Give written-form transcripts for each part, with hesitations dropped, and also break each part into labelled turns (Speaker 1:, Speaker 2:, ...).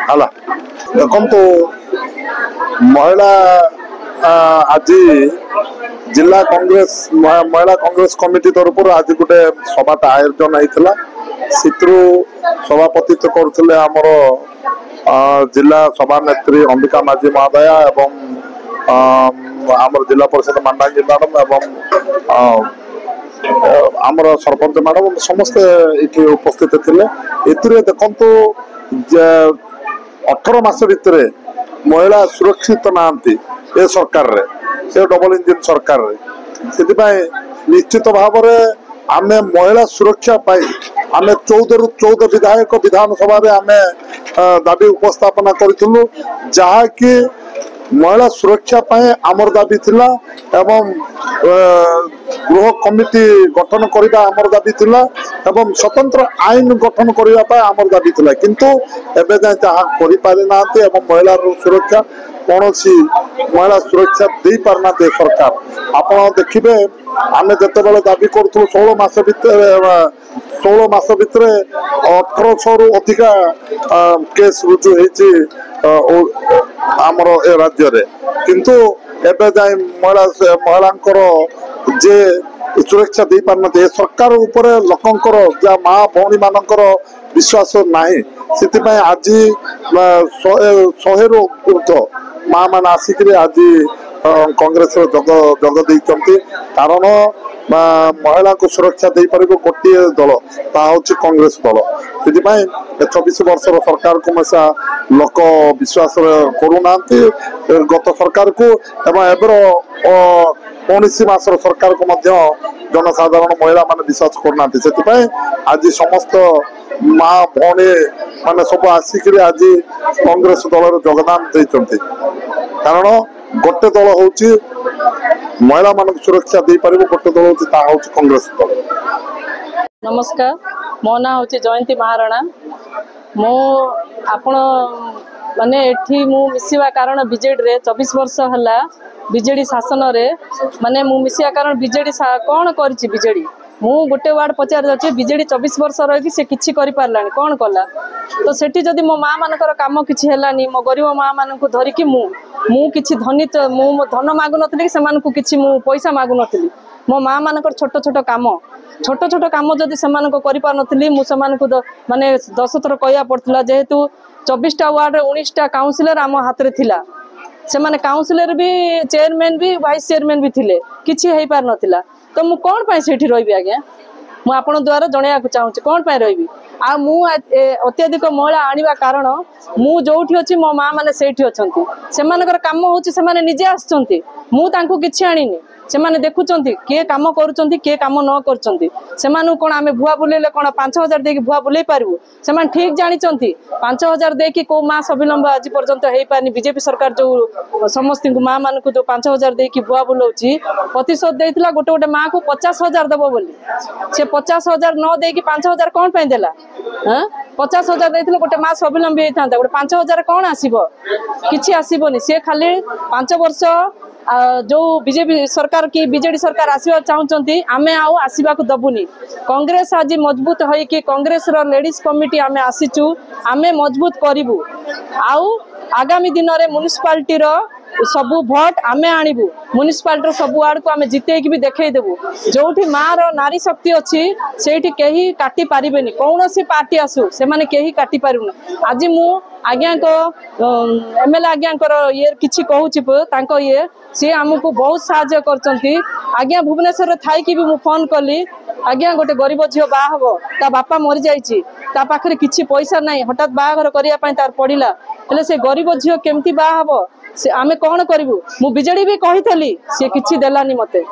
Speaker 1: ହେଲା ଦେଖନ୍ତୁ महिला आज जिला कांग्रेस महिला कांग्रेस कमिटी तरफ आज गोटे सभा आयोजन होता सितु सभापतित्व करते आमर जिला सभानेत्री अंबिका माझी महोदय एवं आमर जिला परिषद मांडांगी मैडम एवं आमर सरपंच मैडम समस्ते ये उपस्थित थे देखु 18 मास भितर महिला सुरक्षित नांती ए सरकार रे ए डबल इंजिन सरकार रे से निश्चित भाव आम महिला सुरक्षा पाई आम 14 रु 14 विधायक विधानसभा आम दाबी उपस्थापना करूँ जहाँकि महिला सुरक्षा पाई आमर दाबी थिला एवं गृह कमिटी गठन करने आमर दाबी थिला एवं स्वतंत्र आईन गठन करने आमर दाबी थिला किंतु एबे जाए जहाँ करि पारि नांती एवं महिला सुरक्षा कौन सी महिला सुरक्षा दे पारना सरकार आप देखिए आम जिते दाबी करूँ 16 मास भितर 1800 रु अधिका केस रुजु होती आमर ए राज्य रे किंतु एबे जाए महिलांकर जे सुरक्षा दे पारना सरकार ऊपर लोकंकर जा माँ भौणी मानकर विश्वास नाही सिति आज 100 रु ऊर्ध्व माँ मान आसिक आज कांग्रेस जग देती कारण महिला को सुरक्षा दे पार गोटे दल ता कांग्रेस दल से 24 वर्ष सरकार को हमेशा लोक विश्वास करूना गत सरकार को एवं 19 मास सरकार को जनसाधारण महिला मान विश्वास करना से आज समस्त माँ भौणी मान सब आसिक आज कांग्रेस दल योगदान देते कारण गोटे दल हूँ महिला मान सुरक्षा दे पार गोटे दल हूँ कांग्रेस दल।
Speaker 2: नमस्कार मो ना हूँ जयंती महाराणा मो आपण माने एठी मु मिसिवा कारण बीजेडी रे 24 वर्ष हला बीजेडी शासन रे माने मु मिसिया कारण बीजेडी कौन करिछि बीजेडी मु गोटे वार्ड पचार जाच्छे बीजेडी 24 वर्ष रही से किछि करि पारलानी कौन कला तो सेठी जदि मो माँ मानकर काम किछि हेलानी मो गरीब माँ मानकु धरिकी मु किछि धनी मु धन मागु नथली से मानकु किछि मु पैसा मागु नथली मो माँ मानकर छोट छोट काम जदि से करि पार नथली मु से माने 10 थर कहया पड़तला जेहेतु 24टा वार्ड 19टा काउंसिलर आम हाथ रे थिला से माने काउंसिलर भी चेयरमैन भी वाइस चेयरमैन भी थिले किछि हेई पार नथिला तो मु कोन पाई सेठी रहिबी आज्ञा मु आपण द्वारा जणैया को चाहूची कोन पाई रहिबी आ मु अत्यधिक महिला आनिबा कारण मु जोठी अछि मो माँ माने सेठी अछंती से मानकर काम होची से माने निजे आछंती मु तांको किछि आनिनी से माने देखुचंती के काम करूचंती के काम न करचंती से मानु कोन आमे भुआ बुलेले कोन 5000 देकी भुआ बुलै पारबो से मान ठीक जानिचंती 5000 देकी को माँ अविलंब आज पर्यंत हेई पानी बीजेपी सरकार जो समस्त माँ मान को जो 5000 देकी भुआ बुलाउची प्रतिशत देइतला गोटे गोटे माँ को 50000 देबो बोली से 50000 न देकी 5000 कोन पय देला हां 50000 देइतले गोटे माँ अविलंब हेइथांता गोटे 5000 कोन आसीबो किछि आसीबोनी से खाली 5 वर्ष जो बीजेपी सरकार की बीजेडी सरकार आसवा चाहूँगी आम आसवा को दबुनी कांग्रेस आज मजबूत होई कि कांग्रेस रो लेडीज कमिटी आम आसीचु आम मजबूत करूँ आउ आगामी दिन में म्युनिसिपालिटी रो सबू भोट आमे आणबू म्युनिसिपालिटी सब वार्ड को आमे जितेकी भी देखई देबू जोठी माँ रो नारी शक्ति अच्छी सेठी केही काटी पारिबेनी कौनसी पार्टी आसु से माने केही काटी पारुन आज मु आज्ञा को एमएलए आज्ञा ये किछि कहूछि तांको ये सी आमको बहुत साहाय्य करचंती आज्ञा भुवनेश्वर थाई कि भी मु फोन कली आज्ञा गोटे गरीब झील बाहा हबो ता बापा मरि जाइछि ता पाखरे किछि पैसा नहीं हठात बाहाघर करिया पई तार पड़िला हेले से गरीब झील केमती बाहा हबो से आमे कौन करूँ मु बिजेडी भी कही सी कि देलानी मते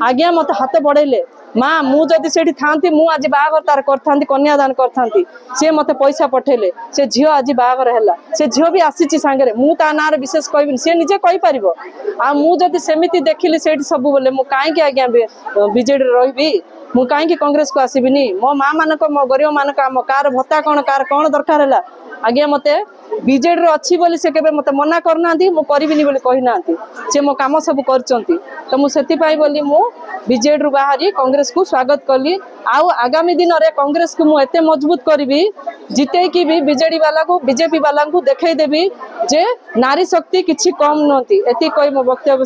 Speaker 2: आज्ञा मत हाथ बढ़ेले माँ मुझे से थांती मु आज बाहाघर तार कर कन्यादान करथांती सी मते पैसा पठेले से झील आज बाहाघर है से झील भी आसी सांगे मु ता ना विशेष कहबी सी निजे कही पारिबो आ मु जदि सेमिति देखिली सेठी सब बोले मु काहे आज्ञा बिजेडी रही मु कहीं कांग्रेस को आसबिनी मो माँ मानक मो गरीब मानक आम कार भत्ता कार कौन दरकार है आज्ञा मते बीजेडी अच्छी बोली से केबे मते मना करना मु करबिनी बोली कहिना से मो काम सब करचंती तो मु सेति पाई बोली मु बीजेडी रु बाहरी कांग्रेस को स्वागत कली आउ आगामी दिन रे कांग्रेस को मु एते मजबूत करबी जिते कि भी बीजेडी वाला को बीजेपी वाला को देखै देबी जे नारी शक्ति किछि कम नहती एति कोई मो वक्तव्य